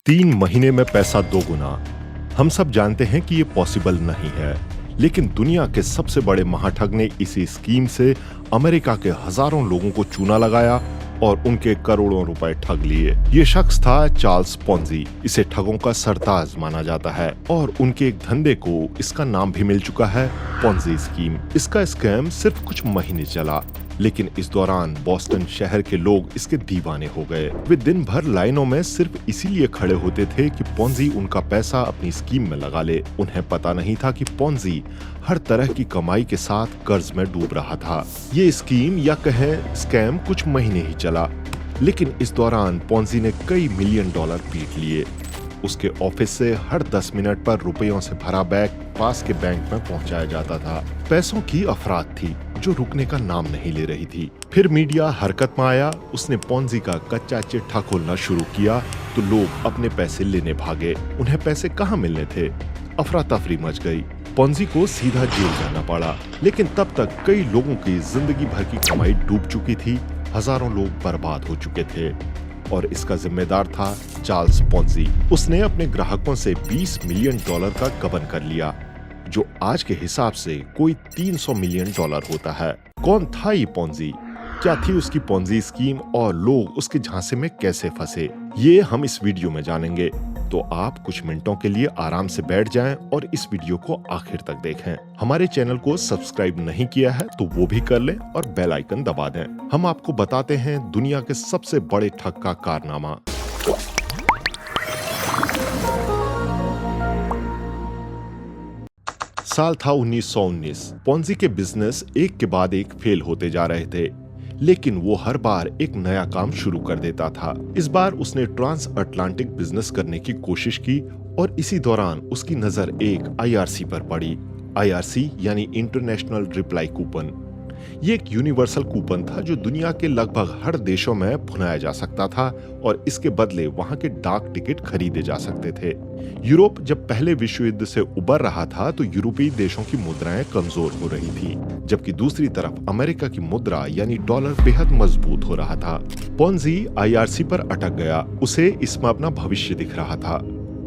3 महीने में पैसा दोगुना। हम सब जानते हैं कि ये पॉसिबल नहीं है, लेकिन दुनिया के सबसे बड़े महाठग ने इसी स्कीम से अमेरिका के हजारों लोगों को चूना लगाया और उनके करोड़ों रुपए ठग लिए। ये शख्स था चार्ल्स पोंजी। इसे ठगों का सरताज माना जाता है और उनके एक धंधे को इसका नाम भी मिल चुका है, पोंजी स्कीम। इसका स्कैम सिर्फ कुछ महीने चला, लेकिन इस दौरान बॉस्टन शहर के लोग इसके दीवाने हो गए। वे दिन भर लाइनों में सिर्फ इसीलिए खड़े होते थे कि पोंजी उनका पैसा अपनी स्कीम में लगा ले। उन्हें पता नहीं था कि पोंजी हर तरह की कमाई के साथ कर्ज में डूब रहा था। ये स्कीम या कहें स्कैम कुछ महीने ही चला, लेकिन इस दौरान पोंजी ने कई मिलियन डॉलर पीट लिए। उसके ऑफिस से हर 10 मिनट पर रुपयों से भरा बैग पास के बैंक में पहुंचाया जाता था। पैसों की अफरात थी जो रुकने का नाम नहीं ले रही थी। फिर मीडिया हरकत में आया। उसने पोंजी का कच्चा चिट्ठा खोलना शुरू किया तो लोग अपने पैसे लेने भागे। उन्हें पैसे कहाँ मिलने थे? अफरा तफरी मच गई। पोंजी को सीधा जेल जाना पड़ा, लेकिन तब तक कई लोगों की जिंदगी भर की कमाई डूब चुकी थी। हजारों लोग बर्बाद हो चुके थे और इसका जिम्मेदार था चार्ल्स पोंजी। उसने अपने ग्राहकों से 20 मिलियन डॉलर का गबन कर लिया, जो आज के हिसाब से कोई 300 मिलियन डॉलर होता है। कौन था ये पोंजी? क्या थी उसकी पोंजी स्कीम और लोग उसके झांसे में कैसे फंसे? ये हम इस वीडियो में जानेंगे। तो आप कुछ मिनटों के लिए आराम से बैठ जाएं और इस वीडियो को आखिर तक देखें। हमारे चैनल को सब्सक्राइब नहीं किया है तो वो भी कर लें और बेल आइकन दबा दें। हम आपको बताते हैं दुनिया के सबसे बड़े ठग का कारनामा। साल था 1919। पोंजी के बिजनेस एक के बाद एक फेल होते जा रहे थे, लेकिन वो हर बार एक नया काम शुरू कर देता था। इस बार उसने ट्रांस अटलांटिक बिजनेस करने की कोशिश की और इसी दौरान उसकी नजर एक आईआरसी पर पड़ी। आईआरसी यानी इंटरनेशनल रिप्लाई कूपन। ये एक यूनिवर्सल कूपन था जो दुनिया के लगभग हर देशों में भुनाया जा सकता था और इसके बदले वहां के डाक टिकट खरीदे जा सकते थे। यूरोप जब पहले विश्व युद्ध से उबर रहा था तो यूरोपीय देशों की मुद्राएं कमजोर हो रही थी, जबकि दूसरी तरफ अमेरिका की मुद्रा यानी डॉलर बेहद मजबूत हो रहा था। पोंजी आईआरसी पर अटक गया। उसे इसमें अपना भविष्य दिख रहा था।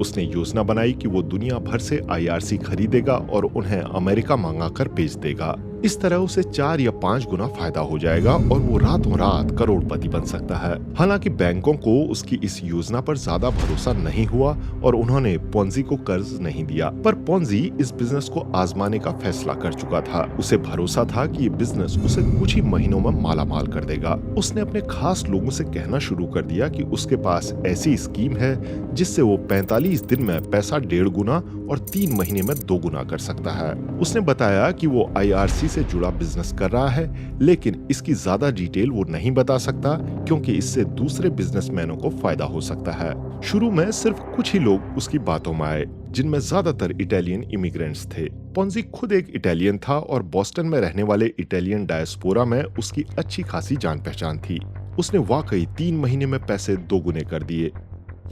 उसने योजना बनाई कि वो दुनिया भर से आईआरसी खरीदेगा और उन्हें अमेरिका मंगाकर बेच देगा। इस तरह उसे 4 या 5 गुना फायदा हो जाएगा और वो रातों रात करोड़पति बन सकता है। हालांकि बैंकों को उसकी इस योजना पर ज्यादा भरोसा नहीं हुआ और उन्होंने पोंजी को कर्ज नहीं दिया। पर पोंजी इस बिजनेस को आजमाने का फैसला कर चुका था। उसे भरोसा था कि ये बिजनेस उसे कुछ ही महीनों में मालामाल कर देगा। उसने अपने खास लोगों से कहना शुरू कर दिया कि उसके पास ऐसी स्कीम है जिससे वो 45 दिन में पैसा 1.5 गुना और 3 महीने में 2 गुना कर सकता है। उसने बताया कि वो आईआरसी से जुड़ा बिजनेस कर रहा है, लेकिन इसकी ज्यादा डिटेल वो नहीं बता सकता क्योंकि इससे दूसरे बिजनेसमैनों को फायदा हो सकता है। शुरू में सिर्फ कुछ ही लोग उसकी बातों में आए, जिनमें ज्यादातर इटालियन इमिग्रेंट्स थे। पोंजी खुद एक इटालियन था और बॉस्टन में रहने वाले इटालियन डायस्पोरा में उसकी अच्छी खासी जान पहचान थी। उसने वाकई 3 महीने में पैसे 2 गुने कर दिए।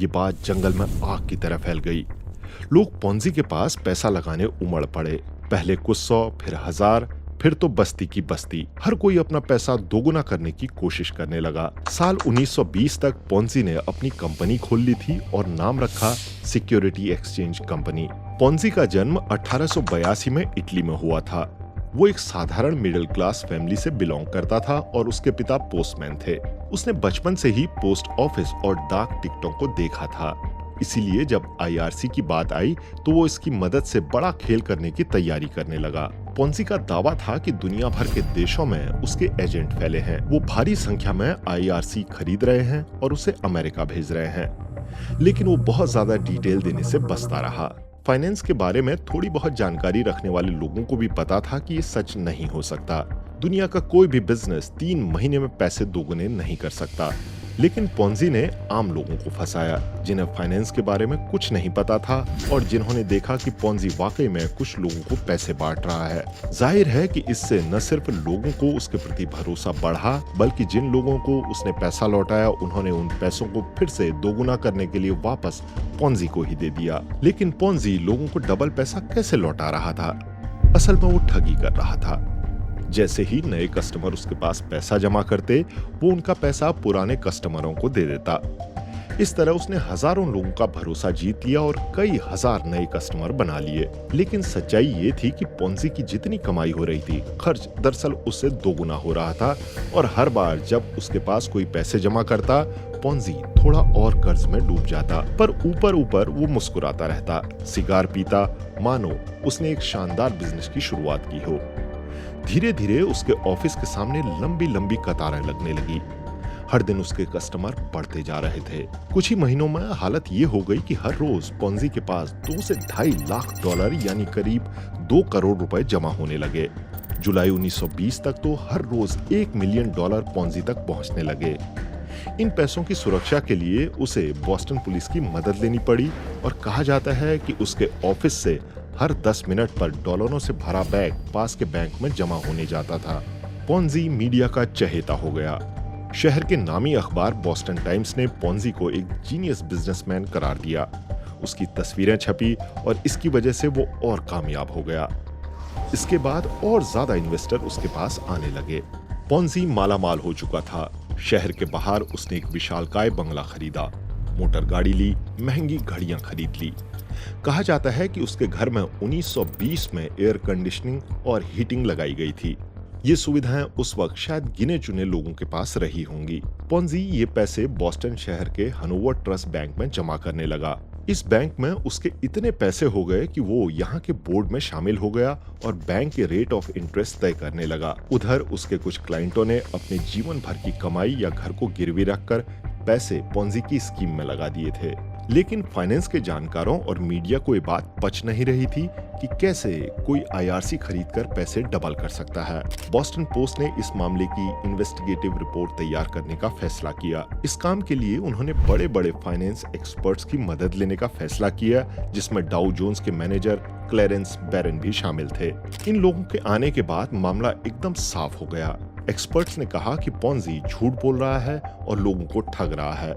ये बात जंगल में आग की तरह फैल गई। लोग पोंजी के पास पैसा लगाने उमड़ पड़े। पहले कुछ 100, फिर 1000, फिर तो बस्ती की बस्ती। हर कोई अपना पैसा 2 गुना करने की कोशिश करने लगा। साल 1920 तक पोंजी ने अपनी कंपनी खोल ली थी और नाम रखा सिक्योरिटी एक्सचेंज कंपनी। पोंजी का जन्म 1882 में इटली में हुआ था। वो एक साधारण मिडिल क्लास फैमिली से बिलोंग करता था और उसके पिता पोस्टमैन थे। उसने बचपन से ही पोस्ट ऑफिस और डाक टिकटों को देखा था, इसीलिए जब आईआरसी की बात आई तो वो इसकी मदद से बड़ा खेल करने की तैयारी करने लगा। पोंजी का दावा था कि दुनिया भर के देशों में उसके एजेंट फैले हैं। वो भारी संख्या में आईआरसी खरीद रहे हैं और उसे अमेरिका भेज रहे हैं, लेकिन वो बहुत ज्यादा डिटेल देने से बचता रहा। फाइनेंस के बारे में थोड़ी बहुत जानकारी रखने वाले लोगों को भी पता था कि ये सच नहीं हो सकता। दुनिया का कोई भी बिजनेस 3 महीने में पैसे 2 गुने नहीं कर सकता। लेकिन पोंजी ने आम लोगों को फंसाया, जिन्हें फाइनेंस के बारे में कुछ नहीं पता था और जिन्होंने देखा कि पोंजी वाकई में कुछ लोगों को पैसे बांट रहा है। जाहिर है कि इससे न सिर्फ लोगों को उसके प्रति भरोसा बढ़ा, बल्कि जिन लोगों को उसने पैसा लौटाया उन्होंने उन पैसों को फिर से 2 गुना करने के लिए वापस पोंजी को ही दे दिया। लेकिन पोंजी लोगों को डबल पैसा कैसे लौटा रहा था? असल में वो ठगी कर रहा था। जैसे ही नए कस्टमर उसके पास पैसा जमा करते, वो उनका पैसा पुराने कस्टमरों को दे देता। इस तरह उसने हजारों लोगों का भरोसा जीत लिया और कई हजार नए कस्टमर बना लिए। लेकिन सच्चाई ये थी कि पोंजी की जितनी कमाई हो रही थी, खर्च दरअसल उससे दोगुना हो रहा था। और हर बार जब उसके पास कोई पैसे जमा करता, पोंजी थोड़ा और कर्ज में डूब जाता। पर ऊपर ऊपर वो मुस्कुराता रहता, सिगार पीता, मानो उसने एक शानदार बिजनेस की शुरुआत की हो। धीरे धीरे उसके ऑफिस के सामने लंबी लंबी कतारें लगने लगी। हर दिन उसके कस्टमर बढ़ते जा रहे थे। कुछ ही महीनों में हालत ये हो गई कि हर रोज पोंजी के पास 2 से ढाई लाख डॉलर यानी करीब 2 करोड़ रुपए जमा होने लगे। जुलाई 1920 तक तो हर रोज 1 मिलियन डॉलर पोंजी तक पहुंचने लगे। इन पैसों की सुरक्षा के लिए उसे बॉस्टन पुलिस की मदद लेनी पड़ी और कहा जाता है कि उसके ऑफिस से हर 10 मिनट पर डॉलरों से भरा बैग पास के बैंक में जमा होने जाता था। पोंजी मीडिया का चहेता हो गया। शहर के नामी अखबार बॉस्टन टाइम्स ने पोंजी को एक जीनियस बिजनेसमैन करार दिया। उसकी तस्वीरें छपी और इसकी वजह से वो और कामयाब हो गया। इसके बाद और ज्यादा इन्वेस्टर उसके पास आने लगे। पोंजी मालामाल हो चुका था। शहर के बाहर उसने एक विशालकाय बंगला खरीदा, मोटर गाड़ी ली, महंगी घड़ियां खरीद ली। कहा जाता है कि उसके घर में 1920 में एयर कंडीशनिंग और हीटिंग लगाई गई थी। ये सुविधाएं उस वक्त शायद गिने चुने लोगों के पास रही होंगी। पोंजी ये पैसे बॉस्टन शहर के हनोवर ट्रस्ट बैंक में जमा करने लगा। इस बैंक में उसके इतने पैसे हो गए कि वो यहाँ के बोर्ड में शामिल हो गया और बैंक के रेट ऑफ इंटरेस्ट तय करने लगा। उधर उसके कुछ क्लाइंटों ने अपने जीवन भर की कमाई या घर को गिरवी रखकर पैसे पोंजी की स्कीम में लगा दिए थे। लेकिन फाइनेंस के जानकारों और मीडिया को ये बात पच नहीं रही थी कि कैसे कोई आईआरसी खरीदकर पैसे डबल कर सकता है। बॉस्टन पोस्ट ने इस मामले की इन्वेस्टिगेटिव रिपोर्ट तैयार करने का फैसला किया। इस काम के लिए उन्होंने बड़े बड़े फाइनेंस एक्सपर्ट्स की मदद लेने का फैसला किया, जिसमें डाउ जोन्स के मैनेजर क्लेरेंस बैरन भी शामिल थे। इन लोगों के आने के बाद मामला एकदम साफ हो गया। एक्सपर्ट्स ने कहा कि पोंजी झूठ बोल रहा है और लोगों को ठग रहा है।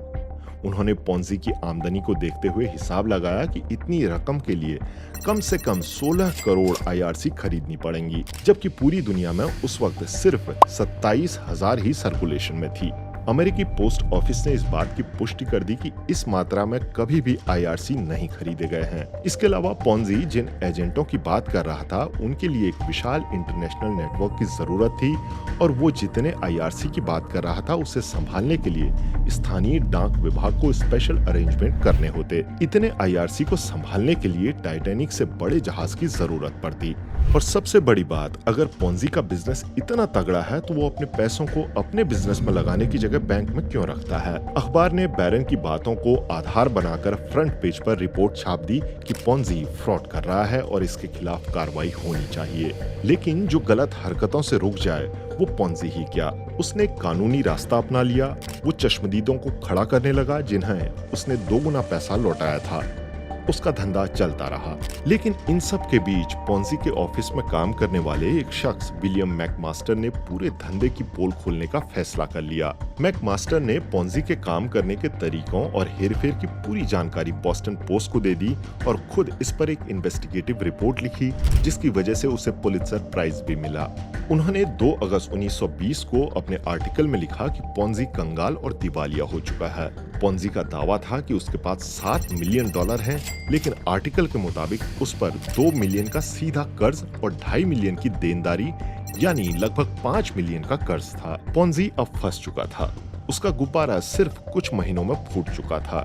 उन्होंने पोंजी की आमदनी को देखते हुए हिसाब लगाया कि इतनी रकम के लिए कम से कम 16 करोड़ आईआरसी खरीदनी पड़ेंगी, जबकि पूरी दुनिया में उस वक्त सिर्फ 27,000 ही सर्कुलेशन में थी। अमेरिकी पोस्ट ऑफिस ने इस बात की पुष्टि कर दी कि इस मात्रा में कभी भी आईआरसी नहीं खरीदे गए हैं। इसके अलावा पोंजी जिन एजेंटों की बात कर रहा था, उनके लिए एक विशाल इंटरनेशनल नेटवर्क की जरूरत थी और वो जितने आईआरसी की बात कर रहा था, उसे संभालने के लिए स्थानीय डाक विभाग को स्पेशल अरेंजमेंट करने होते। इतने आईआरसी को संभालने के लिए टाइटैनिक से बड़े जहाज की जरूरत पड़ती। और सबसे बड़ी बात, अगर पोंजी का बिजनेस इतना तगड़ा है तो वो अपने पैसों को अपने बिजनेस में लगाने की जगह बैंक में क्यों रखता है। अखबार ने बैरन की बातों को आधार बनाकर फ्रंट पेज पर रिपोर्ट छाप दी कि पोंजी फ्रॉड कर रहा है और इसके खिलाफ कार्रवाई होनी चाहिए। लेकिन जो गलत हरकतों से रुक जाए वो पोंजी ही क्या, उसने कानूनी रास्ता अपना लिया। वो चश्मदीदों को खड़ा करने लगा जिन्हें उसने 2 गुना पैसा लौटाया था। उसका धंधा चलता रहा। लेकिन इन सब के बीच पोंजी के ऑफिस में काम करने वाले एक शख्स विलियम मैकमास्टर ने पूरे धंधे की पोल खोलने का फैसला कर लिया। मैकमास्टर ने पोंजी के काम करने के तरीकों और हेरफेर की पूरी जानकारी बॉस्टन पोस्ट को दे दी और खुद इस पर एक इन्वेस्टिगेटिव रिपोर्ट लिखी, जिसकी वजह से उसे पुलित्जर प्राइज भी मिला। उन्होंने 2 अगस्त 1920 को अपने आर्टिकल में लिखा कि पोंजी कंगाल और दिवालिया हो चुका है। पोंजी का दावा था कि उसके पास 7 मिलियन डॉलर हैं, लेकिन आर्टिकल के मुताबिक उस पर 2 मिलियन का सीधा कर्ज और 2.5 मिलियन की देनदारी यानी लगभग 5 मिलियन का कर्ज था। पोंजी अब फंस चुका था। उसका गुब्बारा सिर्फ कुछ महीनों में फूट चुका था।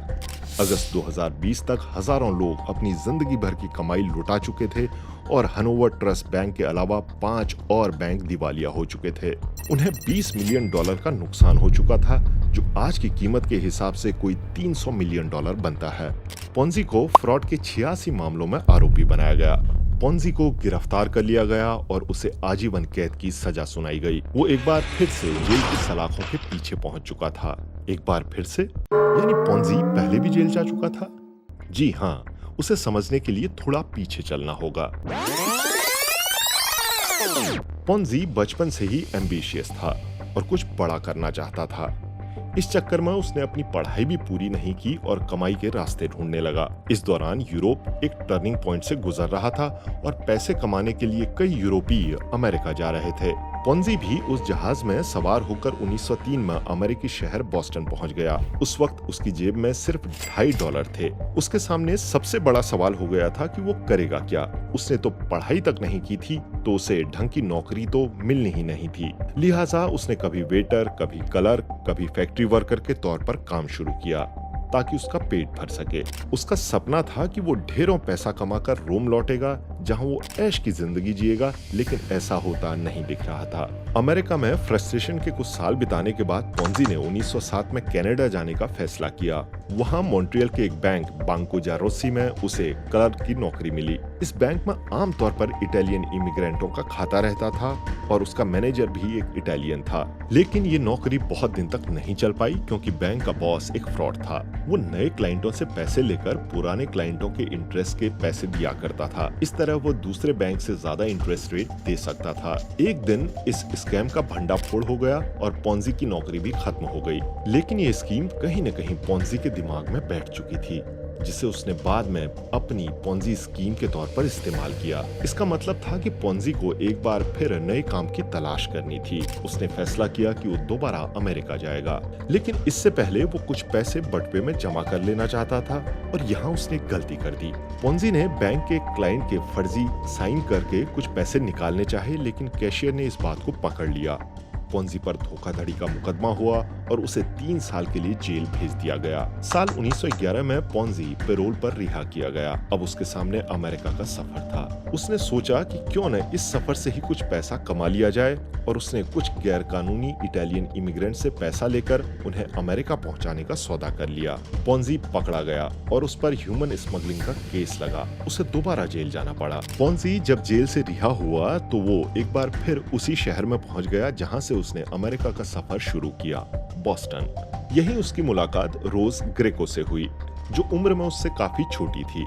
अगस्त 2020 तक हजारों लोग अपनी जिंदगी भर की कमाई लुटा चुके थे और हनोवर ट्रस्ट बैंक के अलावा 5 और बैंक दिवालिया हो चुके थे। उन्हें 20 मिलियन डॉलर का नुकसान हो चुका था, जो आज की कीमत के हिसाब से कोई 300 मिलियन डॉलर बनता है। पोंजी को फ्रॉड के 86 मामलों में आरोपी बनाया गया। पोंजी को गिरफ्तार कर लिया गया और उसे आजीवन कैद की सजा सुनाई गई। वो एक बार फिर से जेल की सलाखों के पीछे पहुंच चुका था। एक बार फिर से यानी पोंजी पहले भी जेल जा चुका था? जी हाँ, उसे समझने के लिए थोड़ा पीछे चलना होगा। पोंजी बचपन से ही एम्बिशियस था और कुछ बड़ा करना चाहता था। इस चक्कर में उसने अपनी पढ़ाई भी पूरी नहीं की और कमाई के रास्ते ढूंढने लगा। इस दौरान यूरोप एक टर्निंग पॉइंट से गुजर रहा था और पैसे कमाने के लिए कई यूरोपीय अमेरिका जा रहे थे। पोंजी भी उस जहाज में सवार होकर 1903 में अमेरिकी शहर बॉस्टन पहुंच गया। उस वक्त उसकी जेब में सिर्फ $2.5 थे। उसके सामने सबसे बड़ा सवाल हो गया था कि वो करेगा क्या। उसने तो पढ़ाई तक नहीं की थी, तो उसे ढंग की नौकरी तो मिलनी ही नहीं थी। लिहाजा उसने कभी वेटर, कभी क्लर्क, कभी फैक्ट्री वर्कर के तौर पर काम शुरू किया ताकि उसका पेट भर सके। उसका सपना था कि वो ढेरों पैसा कमाकर रोम लौटेगा, जहां वो ऐश की जिंदगी जिएगा, लेकिन ऐसा होता नहीं दिख रहा था। अमेरिका में फ्रस्ट्रेशन के कुछ साल बिताने के बाद पोंजी ने 1907 में कनाडा जाने का फैसला किया। वहां मॉन्ट्रियल के एक बैंक बांको जारोसी में उसे क्लर्क की नौकरी मिली। इस बैंक में आमतौर पर इटालियन इमिग्रेंटों का खाता रहता था और उसका मैनेजर भी एक इटालियन था। लेकिन ये नौकरी बहुत दिन तक नहीं चल पाई, क्योंकि बैंक का बॉस एक फ्रॉड था। वो नए क्लाइंटों से पैसे लेकर पुराने क्लाइंटों के इंटरेस्ट के पैसे दिया करता था। इस तरह वो दूसरे बैंक से ज्यादा इंटरेस्ट रेट दे सकता था। एक दिन इस स्कैम का भंडाफोड़ हो गया और पोंजी की नौकरी भी खत्म हो गई। लेकिन ये स्कीम कहीं न कहीं पोंजी के दिमाग में बैठ चुकी थी, जिसे उसने बाद में अपनी पोंजी स्कीम के तौर पर इस्तेमाल किया। इसका मतलब था कि पोंजी को एक बार फिर नए काम की तलाश करनी थी। उसने फैसला किया कि वो दोबारा अमेरिका जाएगा, लेकिन इससे पहले वो कुछ पैसे बटुए में जमा कर लेना चाहता था और यहाँ उसने एक गलती कर दी। पोंजी ने बैंक के क्लाइंट के फर्जी साइन करके कुछ पैसे निकालने चाहे, लेकिन कैशियर ने इस बात को पकड़ लिया। पोंजी पर धोखाधड़ी का मुकदमा हुआ और उसे 3 साल के लिए जेल भेज दिया गया। साल 1911 में पोंजी पैरोल पर रिहा किया गया। अब उसके सामने अमेरिका का सफर था। उसने सोचा कि क्यों न इस सफर से ही कुछ पैसा कमा लिया जाए, और उसने कुछ गैर कानूनी इटालियन इमिग्रेंट से पैसा लेकर उन्हें अमेरिका पहुंचाने का सौदा कर लिया। पोंजी पकड़ा गया और उस पर ह्यूमन स्मगलिंग का केस लगा। उसे दोबारा जेल जाना पड़ा। पोंजी जब जेल से रिहा हुआ तो वो एक बार फिर उसी शहर में पहुंच गया जहां से उसने अमेरिका का सफर शुरू किया, बॉस्टन। यहीं उसकी मुलाकात रोज ग्रेको से हुई, जो उम्र में उससे काफी छोटी थी।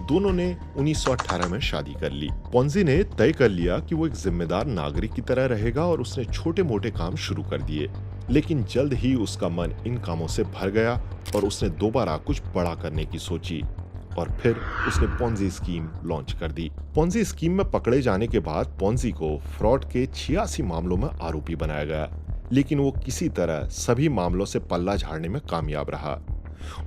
दोनों ने 1918 में शादी कर ली। पोंजी ने तय कर लिया कि वो एक जिम्मेदार नागरिक की तरह रहेगा और उसने छोटे मोटे काम शुरू कर दिए। लेकिन जल्द ही उसका मन इन कामों से भर गया और उसने दोबारा कुछ बड़ा करने की सोची, और फिर उसने पोंजी स्कीम लॉन्च कर दी। पोंजी स्कीम में पकड़े जाने के बाद पोंजी को फ्रॉड के 86 मामलों में आरोपी बनाया गया, लेकिन वो किसी तरह सभी मामलों से पल्ला झाड़ने में कामयाब रहा।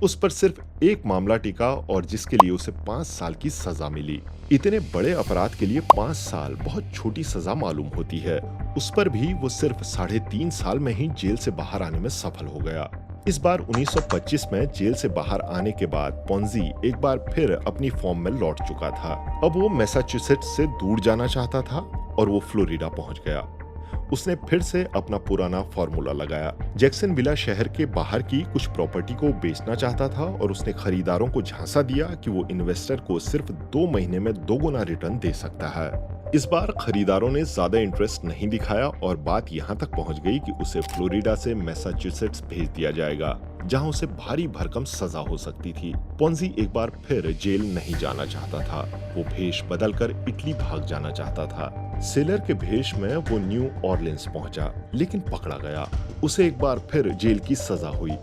उस पर सिर्फ एक मामला टिका और जिसके लिए उसे 5 साल की सजा मिली। इतने बड़े अपराध के लिए 5 साल बहुत छोटी सजा मालूम होती है। उस पर भी वो सिर्फ 3.5 साल में ही जेल से बाहर आने में सफल हो गया। इस बार 1925 में जेल से बाहर आने के बाद पोंजी एक बार फिर अपनी फॉर्म में लौट चुका था। अब वो मैसाचुसेट्स से दूर जाना चाहता था और वो फ्लोरिडा पहुंच गया। उसने फिर से अपना पुराना फॉर्मूला लगाया। जैक्सनविला शहर के बाहर की कुछ प्रॉपर्टी को बेचना चाहता था और उसने खरीदारों को झांसा दिया कि वो इन्वेस्टर को सिर्फ 2 महीने में 2 गुना रिटर्न दे सकता है। इस बार खरीदारों ने ज्यादा इंटरेस्ट नहीं दिखाया और बात यहाँ तक पहुँच गई कि उसे फ्लोरिडा से मैसाचुसेट्स भेज दिया जाएगा, जहाँ उसे भारी भरकम सजा हो सकती थी। पोंजी एक बार फिर जेल नहीं जाना चाहता था। वो भेष बदलकर इटली भाग जाना चाहता था। सेलर के भेष में वो न्यू ऑरलिन्स पहुंचा, लेकिन पकड़ा गया। उसे एक बार फिर जेल की सजा हुई।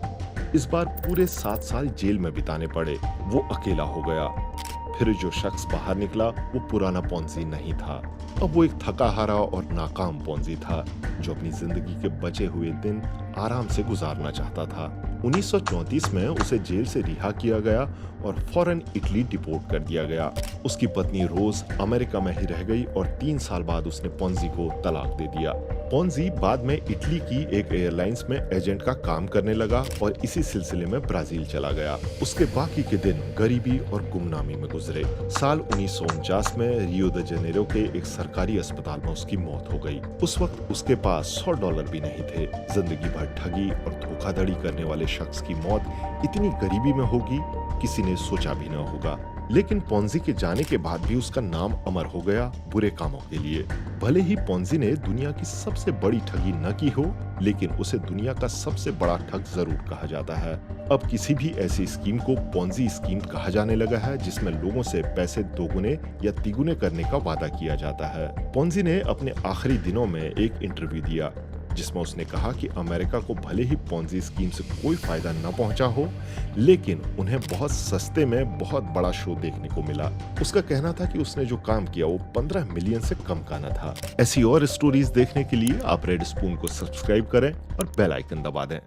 इस बार पूरे 7 साल जेल में बिताने पड़े। वो अकेला हो गया। फिर जो शख्स बाहर निकला वो पुराना पोंजी नहीं था। अब वो एक थका हारा और नाकाम पोंजी था, जो अपनी जिंदगी के बचे हुए दिन आराम से गुजारना चाहता था। 1934 में उसे जेल से रिहा किया गया और फौरन इटली डिपोर्ट कर दिया गया। उसकी पत्नी रोज अमेरिका में ही रह गई और 3 साल बाद उसने पोंजी को तलाक दे दिया। पोंजी बाद में इटली की एक एयरलाइंस में एजेंट का काम करने लगा और इसी सिलसिले में ब्राजील चला गया। उसके बाकी के दिन गरीबी और गुमनामी में गुजरे। साल 1949 में रियो द जेनेरो के एक सरकारी अस्पताल में उसकी मौत हो गई। उस वक्त उसके पास $100 भी नहीं थे। जिंदगी भर ठगी और धोखाधड़ी करने वाले शख्स की मौत इतनी गरीबी में होगी, किसी ने सोचा भी न होगा। लेकिन पोंजी के जाने के बाद भी उसका नाम अमर हो गया बुरे कामों के लिए। भले ही पोंजी ने दुनिया की सबसे बड़ी ठगी न की हो, लेकिन उसे दुनिया का सबसे बड़ा ठग जरूर कहा जाता है। अब किसी भी ऐसी स्कीम को पोंजी स्कीम कहा जाने लगा है, जिसमें लोगों से पैसे दोगुने या तिगुने करने का वादा किया जाता है। पोंजी ने अपने आखिरी दिनों में एक इंटरव्यू दिया, जिसमें उसने कहा कि अमेरिका को भले ही पॉन्जी स्कीम से कोई फायदा न पहुंचा हो, लेकिन उन्हें बहुत सस्ते में बहुत बड़ा शो देखने को मिला। उसका कहना था कि उसने जो काम किया वो 15 मिलियन से कम का न था। ऐसी और स्टोरीज देखने के लिए आप रेड स्पून को सब्सक्राइब करें और बेल आइकन दबा दें।